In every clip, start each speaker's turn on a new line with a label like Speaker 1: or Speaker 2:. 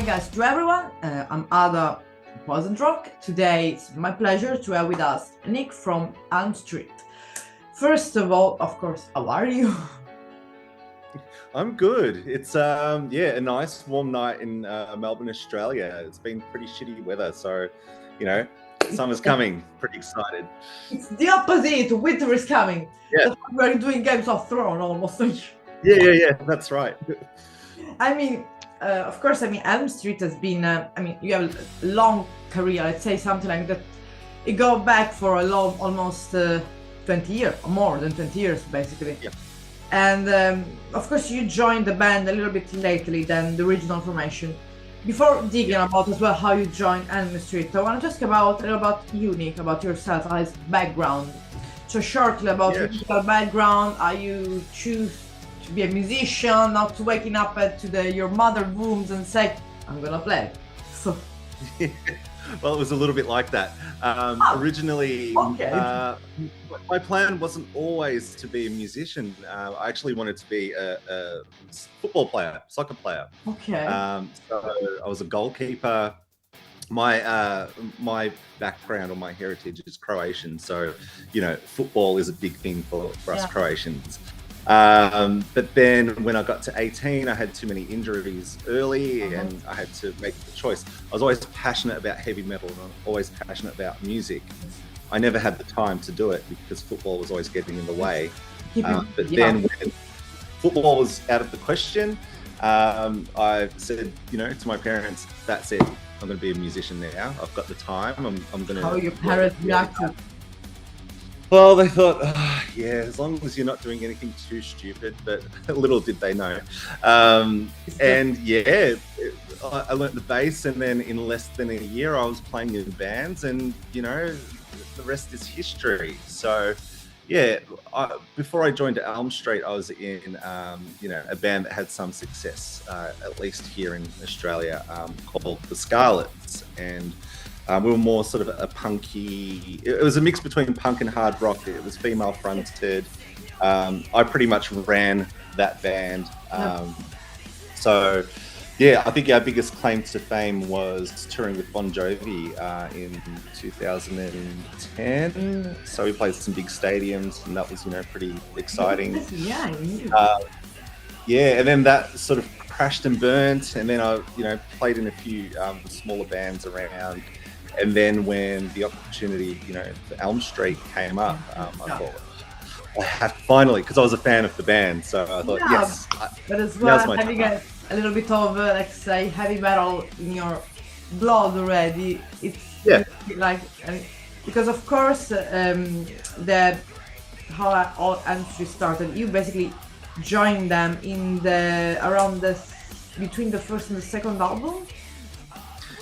Speaker 1: guys to everyone. I'm Ada Wasn't Rock. Today it's my pleasure to have with us Nick from Elm Street. First of all, of course, how are you?
Speaker 2: I'm good. It's a nice warm night in Melbourne, Australia. It's been pretty shitty weather, so summer's coming. Pretty excited.
Speaker 1: It's the opposite. Winter is coming.
Speaker 2: Yeah.
Speaker 1: We're doing Games of Thrones almost.
Speaker 2: Yeah. That's right.
Speaker 1: Of course, Elm Street has been, you have a long career, I'd say something like that. It goes back for almost 20 years, or more than 20 years, basically.
Speaker 2: Yeah.
Speaker 1: And of course, you joined the band a little bit lately than the original formation. Before digging about as well how you joined Elm Street, I want to ask a little about you, Nick, about yourself, as background. So shortly about your musical background, how you choose to be a musician, not to waking up to your mother rooms and say, I'm gonna play. So.
Speaker 2: Well, it was a little bit like that. Originally, my plan wasn't always to be a musician. I actually wanted to be a football player, soccer player.
Speaker 1: Okay.
Speaker 2: So I was a goalkeeper. My background or my heritage is Croatian, so football is a big thing for us Croatians. But then when I got to 18, I had too many injuries early and I had to make the choice. I was always passionate about heavy metal and I'm always passionate about music. I never had the time to do it because football was always getting in the way. Then when football was out of the question, I said, to my parents, that's it. I'm going to be a musician now. I've got the time. I'm going to...
Speaker 1: How your parents reacted?
Speaker 2: Well, they thought, as long as you're not doing anything too stupid, but little did they know. I learnt the bass, and then in less than a year, I was playing in bands, and the rest is history. So, before I joined Elm Street, I was in a band that had some success, at least here in Australia, called the Scarlets, and we were more sort of a punky. It was a mix between punk and hard rock. It was female fronted. I pretty much ran that band. I think our biggest claim to fame was touring with Bon Jovi in 2010. So we played some big stadiums, and that was pretty exciting. And then that sort of crashed and burnt, and then I played in a few smaller bands around. And then when the opportunity, for Elm Street came up, I thought, I have finally, because I was a fan of the band, so I thought, yes.
Speaker 1: But as well, having a little bit of, let's say, heavy metal in your blood already, it's like, because of course, how all Elm Street started, you basically joined them in between the first and the second album.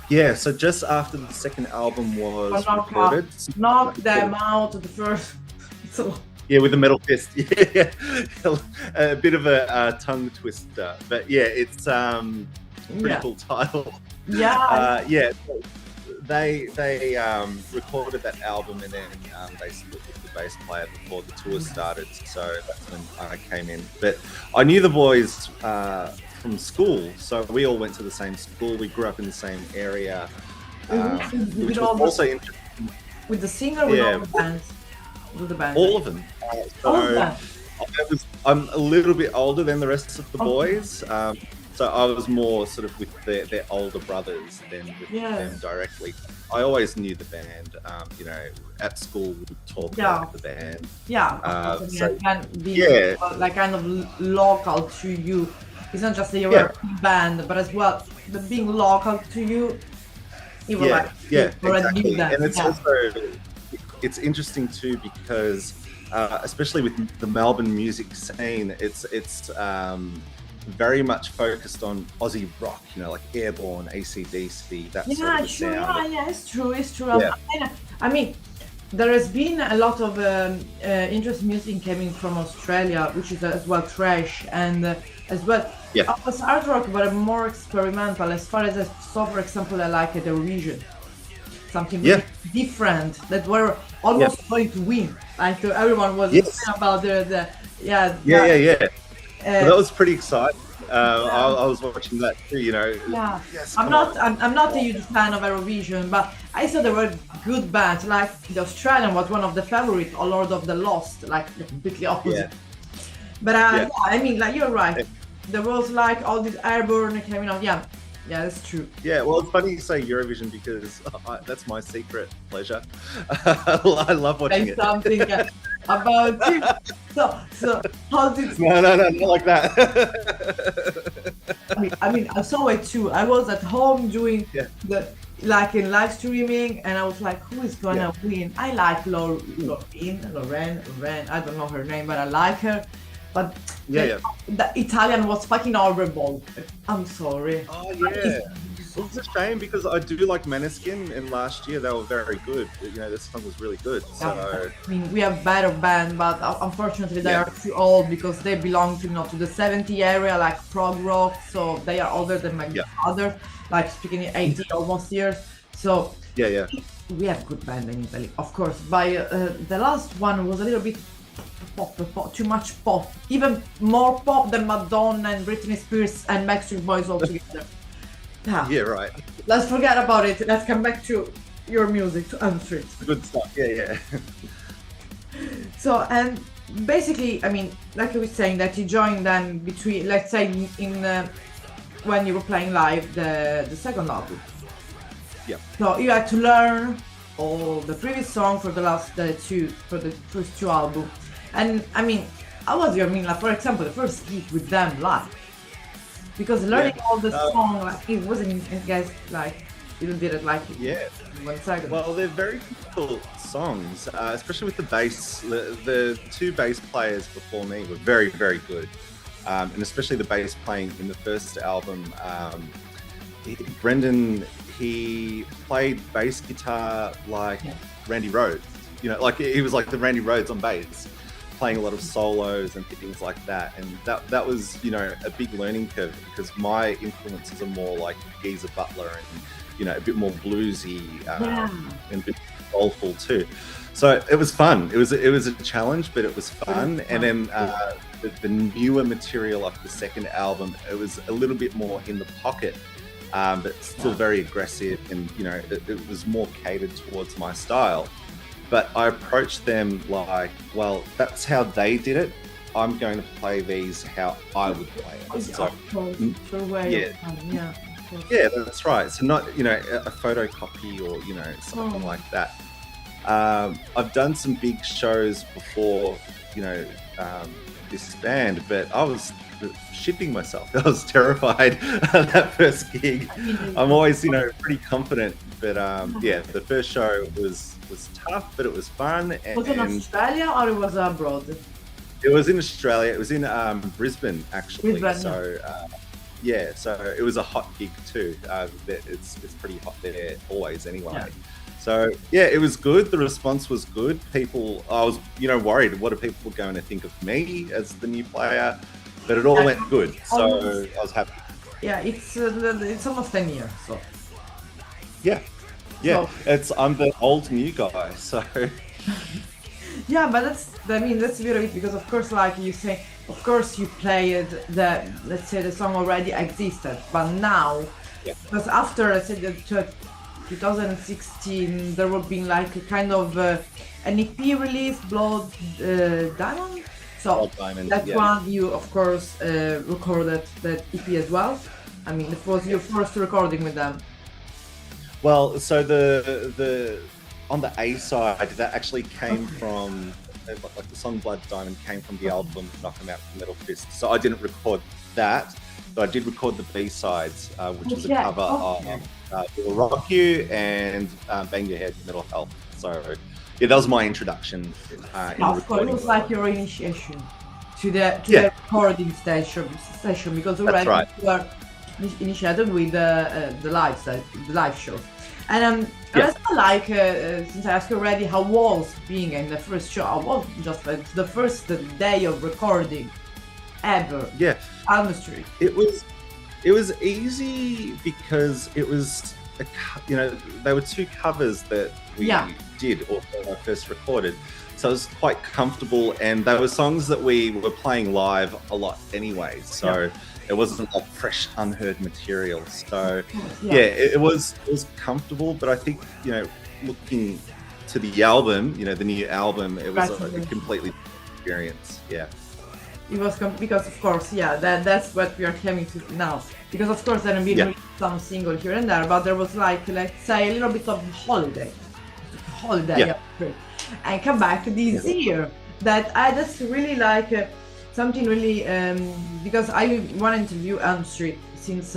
Speaker 2: Yeah, so just after the second album was recorded.
Speaker 1: Knock them out the first.
Speaker 2: Yeah, with the metal fist. Yeah, a bit of a tongue twister, but it's a pretty cool title.
Speaker 1: Yeah.
Speaker 2: They recorded that album and then they split with the bass player before the tour started. So that's when I came in. But I knew the boys from school, so we all went to the same school. We grew up in the same area, which was also interesting.
Speaker 1: With the singer, with all the bands, with the band.
Speaker 2: All of them. I'm a little bit older than the rest of the boys, so I was more sort of with their older brothers than with them directly. I always knew the band. At school we would talk about the band.
Speaker 1: Like kind of local to you. It's not just a European band, but as well, the being local to you, you were
Speaker 2: exactly. And it's also, it's interesting too because, especially with the Melbourne music scene, it's very much focused on Aussie rock, like Airborne, AC/DC, that sort of sound.
Speaker 1: It's true. There has been a lot of interesting music coming from Australia, which is as well thrash and as well. It was hard rock, but more experimental. As far as I saw, for example, I like Eurovision, something really different that were almost going to win. Like everyone was about the.
Speaker 2: Well, that was pretty exciting. I was watching that too. You know.
Speaker 1: Yeah,
Speaker 2: Yes,
Speaker 1: I'm
Speaker 2: come
Speaker 1: not.
Speaker 2: on.
Speaker 1: I'm not a huge fan of Eurovision, but I saw there were good bands. Like the Australian was one of the favorites, or Lord of the Lost, like the completely opposite. But yeah, I mean, like you're right. There was like all this airborne coming out. Yeah, yeah, that's true.
Speaker 2: Yeah, well, it's funny you say Eurovision because that's my secret pleasure. I love watching
Speaker 1: Say
Speaker 2: it.
Speaker 1: something about you. So how did?
Speaker 2: No, not like that.
Speaker 1: I mean, I saw it too. I was at home doing the like in live streaming, and I was like, "Who is gonna win?" I like Lorraine. I don't know her name, but I like her. But the Italian was fucking horrible. I'm sorry.
Speaker 2: Oh yeah. It's a shame because I do like Maneskin, and last year they were very good. You know, this song was really good. So
Speaker 1: I mean, we have better band, but unfortunately they are too old because they belong to to the 70 area, like prog rock. So they are older than my father, like speaking in 80 almost years. So we have good band in Italy, of course. By the last one was a little bit pop, too much pop, even more pop than Madonna and Britney Spears and Backstreet Boys all together.
Speaker 2: Yeah, right.
Speaker 1: Let's forget about it. Let's come back to your music, to Elm Street.
Speaker 2: Good stuff. Yeah.
Speaker 1: So, and basically, I mean, like I was saying, that you joined them between, let's say, in when you were playing live the second album.
Speaker 2: Yeah.
Speaker 1: So you had to learn all the previous song for the first two albums. And I mean, how was your, like, for example, the first gig with them live? Because learning all the song, like, it wasn't, I guess, like, you did it like 1 second.
Speaker 2: Well, they're very difficult songs, especially with the bass. The two bass players before me were very, very good. And especially the bass playing in the first album. Brendan, he played bass guitar like Randy Rhoads. You know, like he was like the Randy Rhoads on bass, playing a lot of solos and things like that. And that was, you know, a big learning curve because my influences are more like Geezer Butler and, you know, a bit more bluesy and a bit soulful too. So it was fun. It was a challenge, but it was fun. And then the newer material of the second album, it was a little bit more in the pocket, but still very aggressive. And, you know, it was more catered towards my style. But I approached them like, well, that's how they did it. I'm going to play these how I would play it. So, yeah, that's right. So not, you know, a photocopy or, you know, something like that. I've done some big shows before, you know, this band, but I was shitting myself. I was terrified that first gig. I'm always, you know, pretty confident, but the first show was tough, but it was fun.
Speaker 1: Was it in Australia or it was abroad?
Speaker 2: It was in Australia. It was in Brisbane, actually.
Speaker 1: Brisbane,
Speaker 2: so it was a hot gig too. It's pretty hot there always anyway. So it was good. The response was good. I was, you know, worried. What are people going to think of me as the new player? But it all went good. So I was happy.
Speaker 1: Yeah, it's almost 10 years. So.
Speaker 2: Yeah, I'm the old new guy, so.
Speaker 1: Yeah, but that's very it because of course, like you say, of course you played let's say the song already existed, but now, because after let's say the 2016, there would be like a kind of an EP release, Blood Diamond. So that one you of course recorded that EP as well. I mean, it was your first recording with them.
Speaker 2: Well, so the on the A side, that actually came from, like the song Blood Diamond came from the album Knock 'Em Out with Metal Fist. So I didn't record that, but I did record the B sides, which was a cover of It Will Rock You and Bang Your Head, Mental Health. So that was my introduction.
Speaker 1: Of course, it was like your initiation to the recording station because already you were initiated with the live shows. And I also like, since I asked you already, how was being in the first show? I was just the first day of recording ever.
Speaker 2: Yeah.
Speaker 1: Elm Street.
Speaker 2: It was easy because it was, you know, there were two covers that we did or when I first recorded. So it was quite comfortable, and they were songs that we were playing live a lot anyway. So it wasn't like fresh, unheard material. So it was comfortable, but I think, you know, looking to the album, you know, the new album, it was a completely different experience. Yeah.
Speaker 1: It was because of course, that's what we are coming to now. Because of course there have been some single here and there, but there was like, let's say, a little bit of holiday and come back this year. That I just really like something really because I want to interview Elm Street since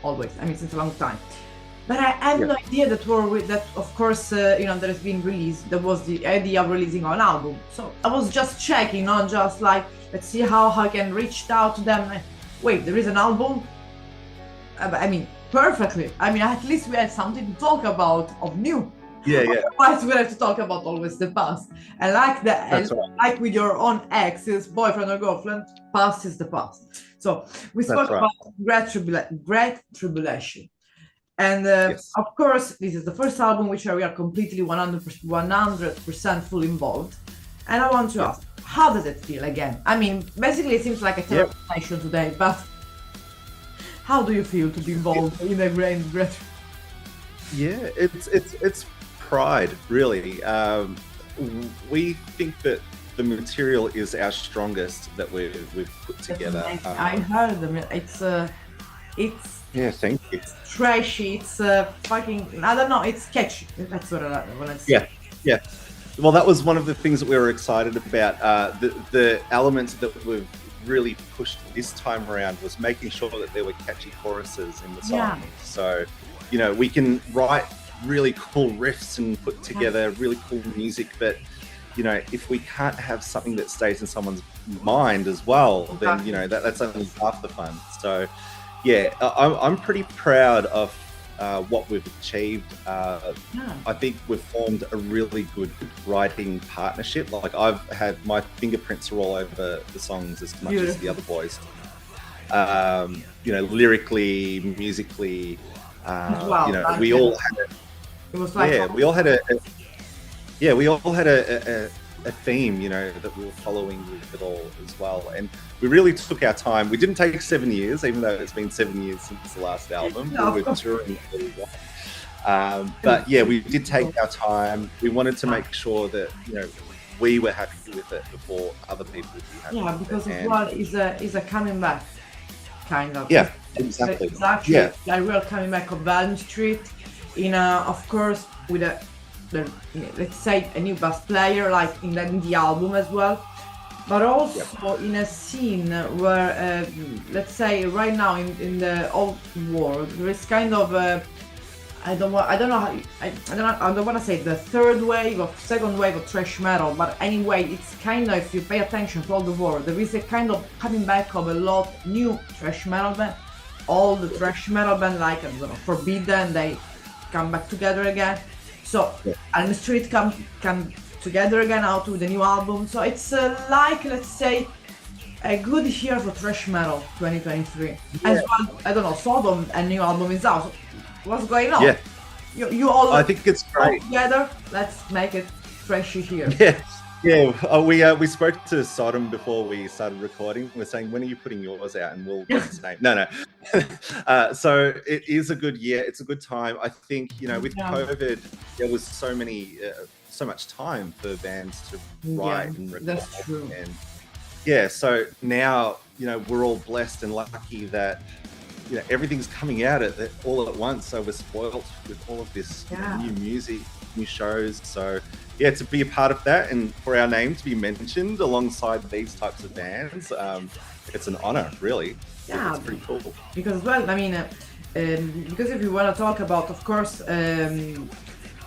Speaker 1: always. I mean, since a long time. But I had no idea that of course, you know, there has been released. There was the idea of releasing an album. So I was just checking, not just like, let's see how I can reach out to them. Wait, there is an album? I mean, perfectly. I mean, at least we had something to talk about of new. Otherwise, we have to talk about always the past. And like like with your own exes, boyfriend or girlfriend, past is the past. So we spoke about Great Tribulation. And of course, this is the first album which we are completely 100% fully involved. And I want to ask, how does it feel again? I mean, basically it seems like a terrible nation today, but how do you feel to be involved in a great?
Speaker 2: Yeah, it's pride, really. We think that the material is our strongest that we've put together.
Speaker 1: I heard them. It's
Speaker 2: thank you.
Speaker 1: It's trashy. It's fucking. I don't know. It's catchy. That's what I want to say.
Speaker 2: Yeah. Well, that was one of the things that we were excited about. The elements that we've really pushed this time around was making sure that there were catchy choruses in the songs. So, you know, we can write really cool riffs and put together really cool music, but you know, if we can't have something that stays in someone's mind as well, then you know that's only half the fun. So yeah, I'm pretty proud of what we've achieved. I think we've formed a really good writing partnership. Like, I've had my fingerprints are all over the songs as much as the other boys. You know, lyrically, musically, you know, we all had we all had a theme, you know, that we were following with it all as well. And we really took our time. We didn't take 7 years, even though it's been 7 years since the last album. We were touring really well. But yeah, we did take our time. We wanted to make sure that, you know, we were happy with it before other people would be happy.
Speaker 1: Yeah, because as well is a coming back, kind of.
Speaker 2: Yeah, exactly.
Speaker 1: Exactly. A real coming back of Elm Street, in of course with let's say a new bass player, like in the album as well, but also in a scene where let's say right now in the old world there is kind of I don't want to say the second wave of thrash metal, but anyway, it's kind of, if you pay attention to all the world, there is a kind of coming back of a lot new thrash metal band. All the thrash metal band, like, I don't know, Forbidden, they come back together again. So Elm Street come together again out with a new album. So it's like, let's say, a good year for thrash metal 2023. As well, I don't know, Sodom, a new album is out. What's going on? You all,
Speaker 2: I think it's great.
Speaker 1: Together, let's make it trashy here.
Speaker 2: We spoke to Sodom before we started recording. We're saying, when are you putting yours out? And we'll get its name. No. So it is a good year. It's a good time. I think, you know, with COVID, there was so much time for bands to write and record.
Speaker 1: That's true.
Speaker 2: And so now, you know, we're all blessed and lucky that, you know, everything's coming out all at once. So we're spoiled with all of this new music, new shows. So yeah, to be a part of that and for our name to be mentioned alongside these types of bands, it's an honor, really. Yeah, it's pretty cool.
Speaker 1: Because, well, I mean, because if you want to talk about, of course,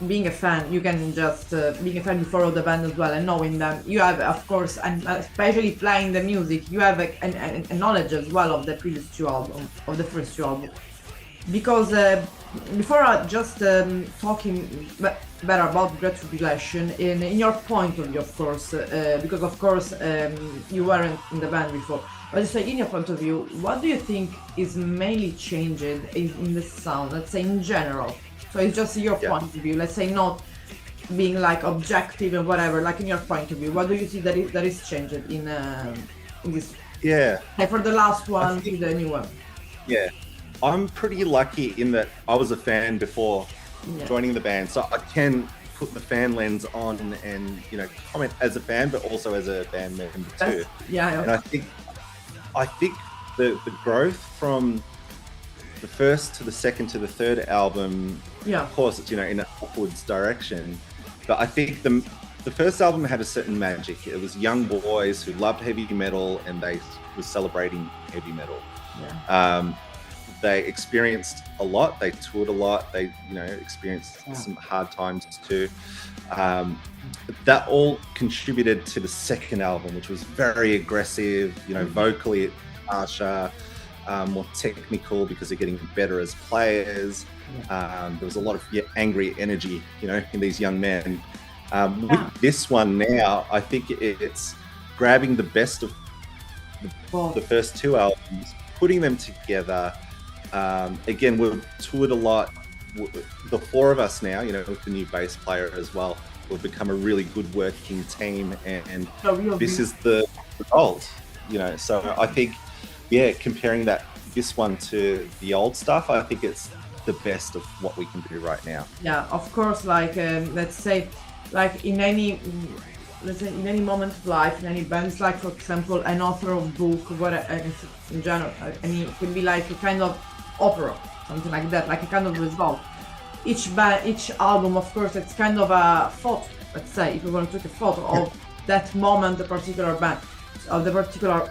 Speaker 1: being a fan, you can just being a fan, you follow the band as well, and knowing them, you have, of course, and especially playing the music, you have a knowledge as well of the previous two albums, of the first two albums. Because before just talking better about Great Tribulation, in your point of view, of course, because of course you weren't in the band before, but just like in your point of view, what do you think is mainly changed in the sound, let's say in general? So it's just your point of view, let's say not being like objective and whatever, like in your point of view, what do you see that is changed in this?
Speaker 2: Yeah.
Speaker 1: Like for the last one to the new one.
Speaker 2: Yeah. I'm pretty lucky in that I was a fan before joining the band, so I can put the fan lens on and, you know, comment as a fan, but also as a band member too.
Speaker 1: Yeah.
Speaker 2: And I think the growth from the first to the second to the third album, of course, it's, you know, in an upwards direction. But I think the first album had a certain magic. It was young boys who loved heavy metal, and they were celebrating heavy metal.
Speaker 1: Yeah.
Speaker 2: They experienced a lot. They toured a lot. They, you know, experienced some hard times too. That all contributed to the second album, which was very aggressive. You know, vocally harsher, more technical because they're getting better as players. There was a lot of angry energy, you know, in these young men. With this one now, I think it's grabbing the best of the first two albums, putting them together. Again, we've toured a lot. The four of us now, you know, with the new bass player as well, we've become a really good working team, and this is the result, you know. So I think, comparing this one to the old stuff, I think it's the best of what we can do right now.
Speaker 1: Yeah, of course. Like let's say, like in any moment of life, in any band, it's like, for example, an author of book, in general, and it can be like a kind of opera, something like that, like a kind of result. Each album, of course, it's kind of a photo. Let's say, if we want to take a photo of that moment, the particular band, of the particular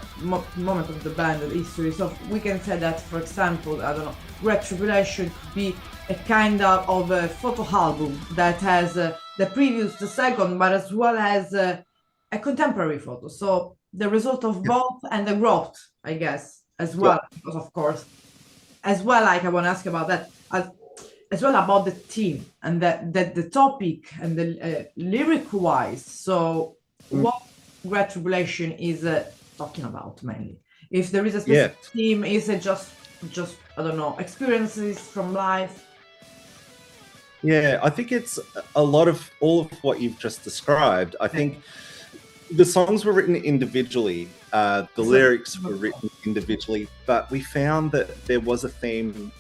Speaker 1: moment of the band, the history. So we can say that, for example, I don't know, Great Tribulation could be a kind of a photo album that has the previous, the second, but as well as a contemporary photo. So the result of both and the growth, I guess, as well, because of course, as well, like I want to ask about that, as well about the theme and the topic and the lyric-wise. So what Great Tribulation is talking about mainly? If there is a specific theme, is it just I don't know, experiences from life?
Speaker 2: Yeah, I think it's a lot of all of what you've just described. I think the songs were written individually, the lyrics were written individually, but we found that there was a theme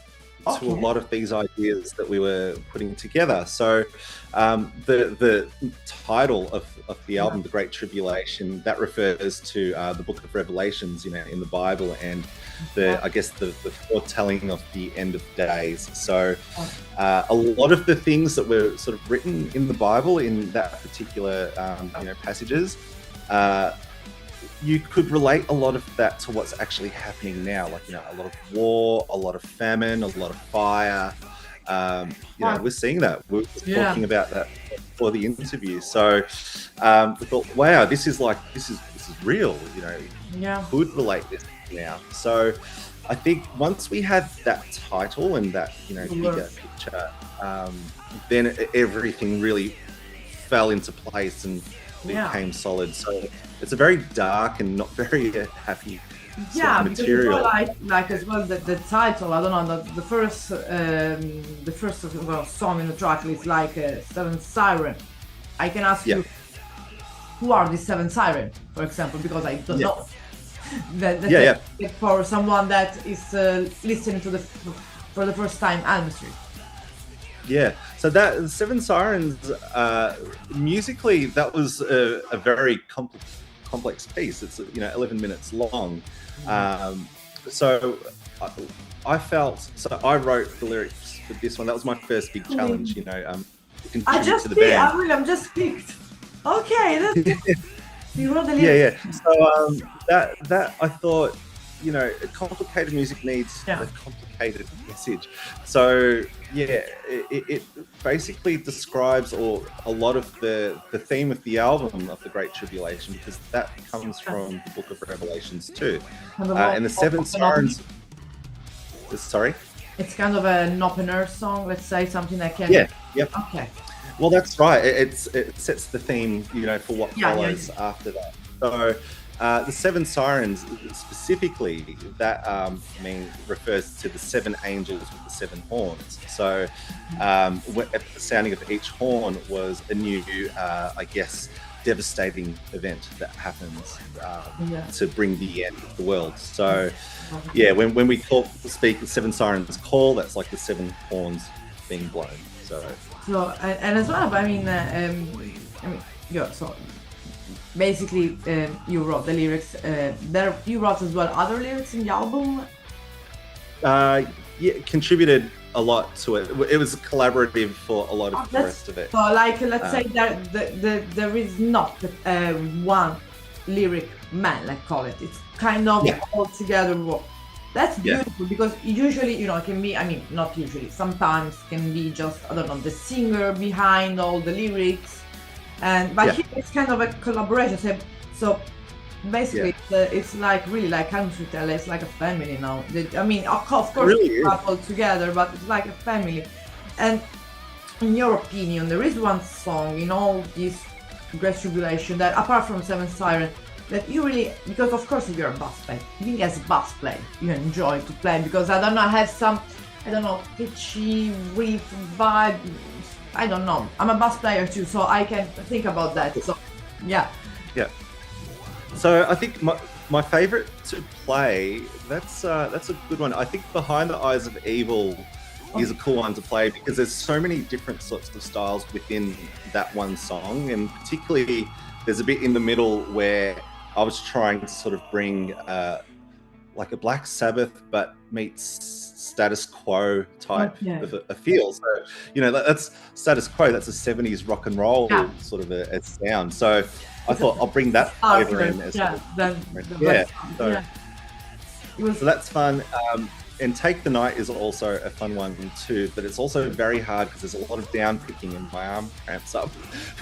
Speaker 2: to a lot of these ideas that we were putting together. So the title of the album, The Great Tribulation, that refers to the book of Revelations, you know, in the Bible, and I guess the foretelling of the end of days. So a lot of the things that were sort of written in the Bible in that particular you know, passages, you could relate a lot of that to what's actually happening now, like, you know, a lot of war, a lot of famine, a lot of fire. You know, we're seeing that. We were talking about that for the interview. So we thought, wow, this is real. You know, could relate this now. So I think once we had that title and that, you know, bigger picture, then everything really fell into place and became solid. So it's a very dark and not very happy sort of material.
Speaker 1: Like as well the title. I don't know, the first song in the track is like Seven Siren. I can ask you, who are these Seven Siren, for example, because I don't know. For someone that is listening to for the first time, Elm Street.
Speaker 2: Yeah, so that Seven Sirens, musically, that was a very complex piece. It's 11 minutes long. So I wrote the lyrics for this one. That was my first big challenge, you know.
Speaker 1: I'm just picked. Okay, that's you wrote the lyrics.
Speaker 2: So that I thought, you know, complicated music needs a complicated message. So it basically describes a lot of the theme of the album of the Great Tribulation, because that comes from the Book of Revelations too. And the Seven Sirens. Sorry.
Speaker 1: It's kind of an opener song, let's say, something that can. Okay.
Speaker 2: Well, that's right. It sets the theme, you know, for what follows after that. So The seven sirens specifically, that refers to the seven angels with the seven horns. So at the sounding of each horn was a new, I guess, devastating event that happens to bring the end of the world. So yeah, when we speak seven sirens call, that's like the seven horns being blown. So
Speaker 1: and as well, I mean, yeah. So basically, you wrote the lyrics. You wrote as well other lyrics in the album.
Speaker 2: Yeah, contributed a lot to it. It was collaborative for a lot of the rest of it.
Speaker 1: So, like, let's say that there is not one lyric man, let's call it. It's kind of all together. That's beautiful because usually, you know, it can be, I mean, not usually, sometimes can be just, I don't know, the singer behind all the lyrics. But here it's kind of a collaboration. So basically, it's like really like Elm Street, it's like a family now. I mean, of course, really couple together, but it's like a family. And in your opinion, there is one song in all this Great Tribulation that, apart from Seven Siren, that you really, because of course you're a bass player, being as a bass player, you enjoy to play because I don't know, have some, I don't know, pitchy riff vibe. I don't know. I'm a bass player too, so I can think about that. So, yeah.
Speaker 2: Yeah. So I think my favorite to play, that's a good one. I think Behind the Eyes of Evil is a cool one to play because there's so many different sorts of styles within that one song, and particularly there's a bit in the middle where I was trying to sort of bring like a Black Sabbath but meets Status Quo type of a feel. So, you know, that's Status Quo, that's a 70s rock and roll sort of a sound. So I thought I'll bring that flavor in as well. So that's fun. And Take the Night is also a fun one too, but it's also very hard because there's a lot of down picking and my arm cramps up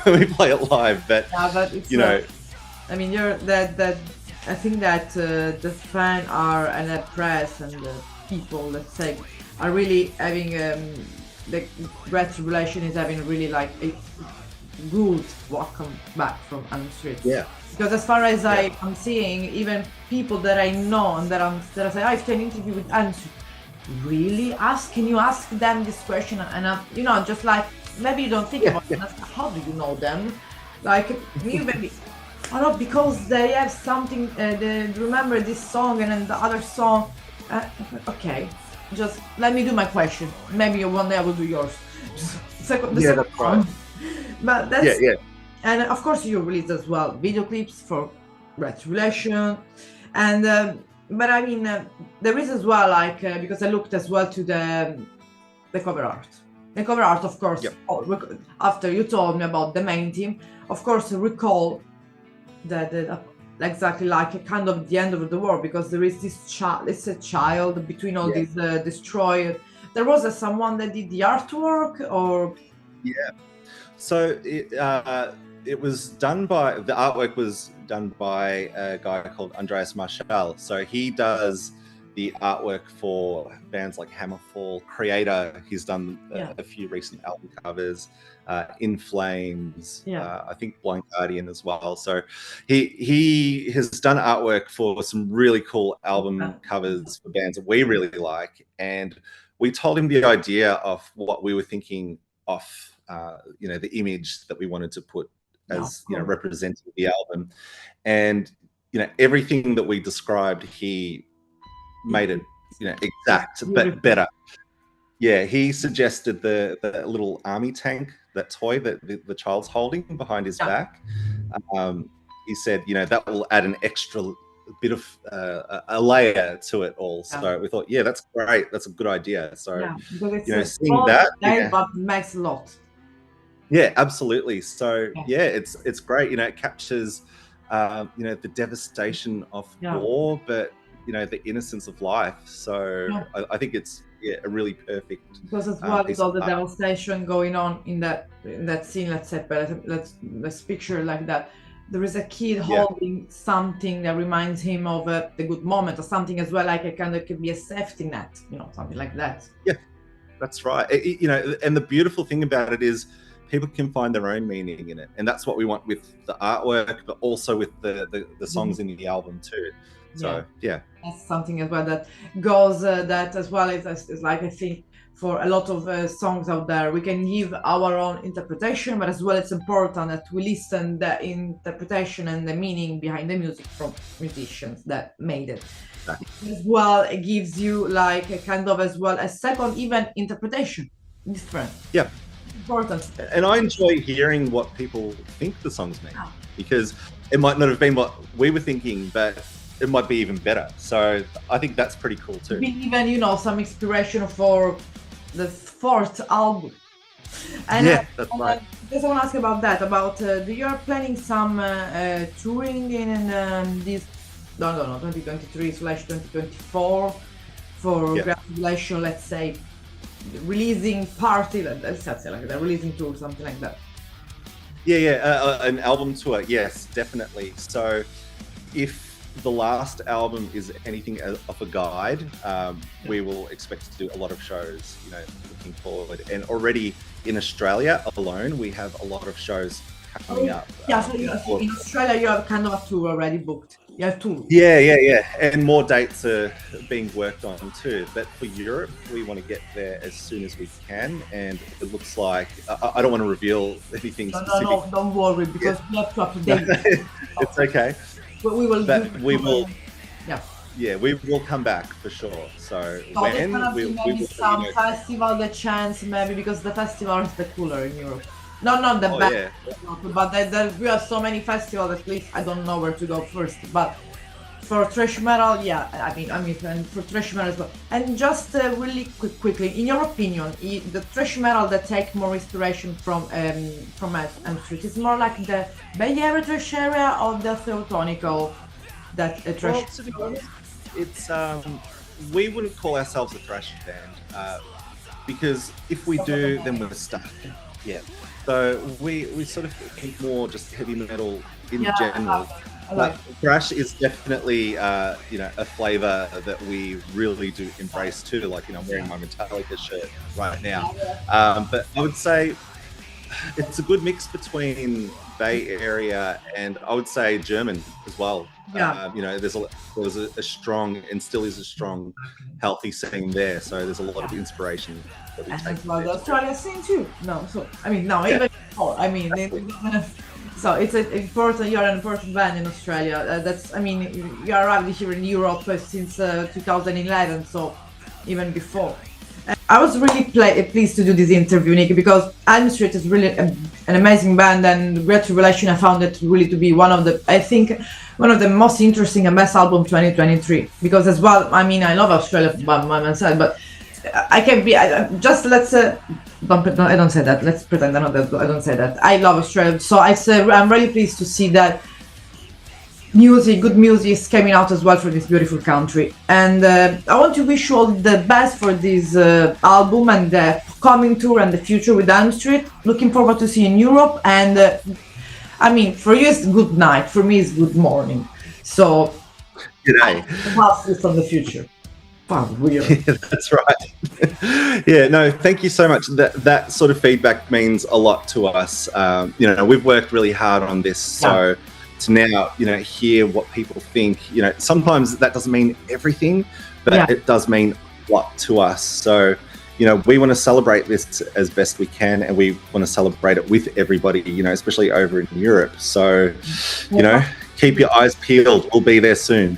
Speaker 2: when we play it live. But it's, you know,
Speaker 1: I mean, I think that the fan and the press and the people, let's say, are really having the Great Tribulation is having really like a good welcome back from Elm Street.
Speaker 2: Yeah.
Speaker 1: Because as far as I'm seeing, even people that I know and that I say, I can interview with Elm Street. Really? Can you ask them this question? And you know, just like maybe you don't think about it. How do you know them? Like me, maybe. I don't know, because they have something. They remember this song and then the other song. Okay, just let me do my question. Maybe one day I will do yours.
Speaker 2: That's right.
Speaker 1: But that's and of course you released as well video clips for Great Tribulation, and but I mean there is as well like because I looked as well to the cover art. The cover art, of course. After you told me about the main team, of course, recall that exactly like a kind of the end of the war because there is this child. It's a child between all these destroyers. There was someone that did the artwork, or
Speaker 2: so it was done by the artwork was done by a guy called Andreas Marschall. So he does the artwork for bands like Hammerfall, Creator. He's done a few recent album covers, In Flames, I think Blind Guardian as well. So he has done artwork for some really cool album covers for bands that we really like. And we told him the idea of what we were thinking of, you know, the image that we wanted to put as, you know, representing the album. And, you know, everything that we described, he made it, you know, exact, but better. Yeah, he suggested the little army tank, that toy that the child's holding behind his back. He said, you know, that will add an extra bit of a layer to it all. So we thought, that's great. That's a good idea. So, you know, seeing that,
Speaker 1: but makes a lot.
Speaker 2: Yeah, absolutely. So it's great. You know, it captures, you know, the devastation of war, but you know, the innocence of life. So I think it's a really perfect.
Speaker 1: Because as well with all the devastation going on in that scene, let's say, let's picture like that. There is a kid holding something that reminds him of the good moment, or something as well, like a kind of could be a safety net, you know, something like that.
Speaker 2: Yeah, that's right. You know, and the beautiful thing about it is people can find their own meaning in it, and that's what we want with the artwork, but also with the songs in the album too. So yeah,
Speaker 1: that's something as well that goes that as well is like, I think for a lot of songs out there, we can give our own interpretation, but as well it's important that we listen the interpretation and the meaning behind the music from musicians that made it. As well, it gives you like a kind of as well a second even interpretation, different.
Speaker 2: Yeah,
Speaker 1: important.
Speaker 2: And I enjoy hearing what people think the songs mean, because it might not have been what we were thinking, but it might be even better. So I think that's pretty cool too.
Speaker 1: Even some inspiration for the fourth album. And
Speaker 2: that's right.
Speaker 1: I just want to ask about that. About do you are planning some touring in this? No, 2023/2024 for graduation, let's say, releasing party, let's say like that, releasing tour, something like that.
Speaker 2: An album tour, yes, definitely. So if the last album is anything of a guide, we will expect to do a lot of shows, looking forward. And already in Australia alone, we have a lot of shows coming up.
Speaker 1: So in Australia, you have kind of a tour already booked. You have two.
Speaker 2: Yeah. And more dates are being worked on too. But for Europe, we want to get there as soon as we can. And it looks like, I don't want to reveal anything specific.
Speaker 1: No, don't worry, because we have to update.
Speaker 2: It's okay.
Speaker 1: But we will.
Speaker 2: We will come back for sure. So when
Speaker 1: maybe some festival, the chance maybe, because the festival is the cooler in Europe. Not the best, but we have so many festivals at least I don't know where to go first. But for thrash metal, I mean for thrash metal as well. And just really quickly, in your opinion, the thrash metal that take more inspiration from Elm Street is more like the Bay Area thrash area or the Theotonical that thrash?
Speaker 2: Well, to be honest, it's we wouldn't call ourselves a thrash band because if we do, then we're stuck. Yeah. So we sort of think more just heavy metal in general. But thrash is definitely a flavor that we really do embrace too. Like I'm wearing my Metallica shirt right now. But I would say it's a good mix between Bay Area and I would say German as well. There was a strong and still is a strong, healthy scene there. So there's a lot of inspiration.
Speaker 1: And well, the Australian scene too. Even before. So it's important. You're an important band in Australia. You arrived here in Europe since 2011. So even before. I was really pleased to do this interview, Nick, because Elm Street is really an amazing band, and Great Tribulation I found it really to be one of the most interesting and best album 2023. Because as well, I love Australia by myself, but I can be I don't say that. Let's pretend I don't say that. I love Australia, so I'm really pleased to see that good music is coming out as well for this beautiful country. And I want to wish you all the best for this album and the coming tour and the future with Elm Street. Looking forward to see you in Europe. And for you it's good night. For me it's good morning. So
Speaker 2: good day.
Speaker 1: Pass this on the future.
Speaker 2: Yeah, that's right. Thank you so much. That sort of feedback means a lot to us. We've worked really hard on this, so to now hear what people think, sometimes that doesn't mean everything, but it does mean a lot to us. So we want to celebrate this as best we can, and we want to celebrate it with everybody, especially over in Europe. So keep your eyes peeled. We'll be there soon.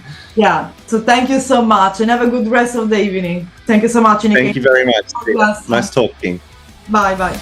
Speaker 1: So thank you so much, and have a good rest of the evening. Thank you so much, Nick.
Speaker 2: Thank you very much. Nice talking.
Speaker 1: Bye.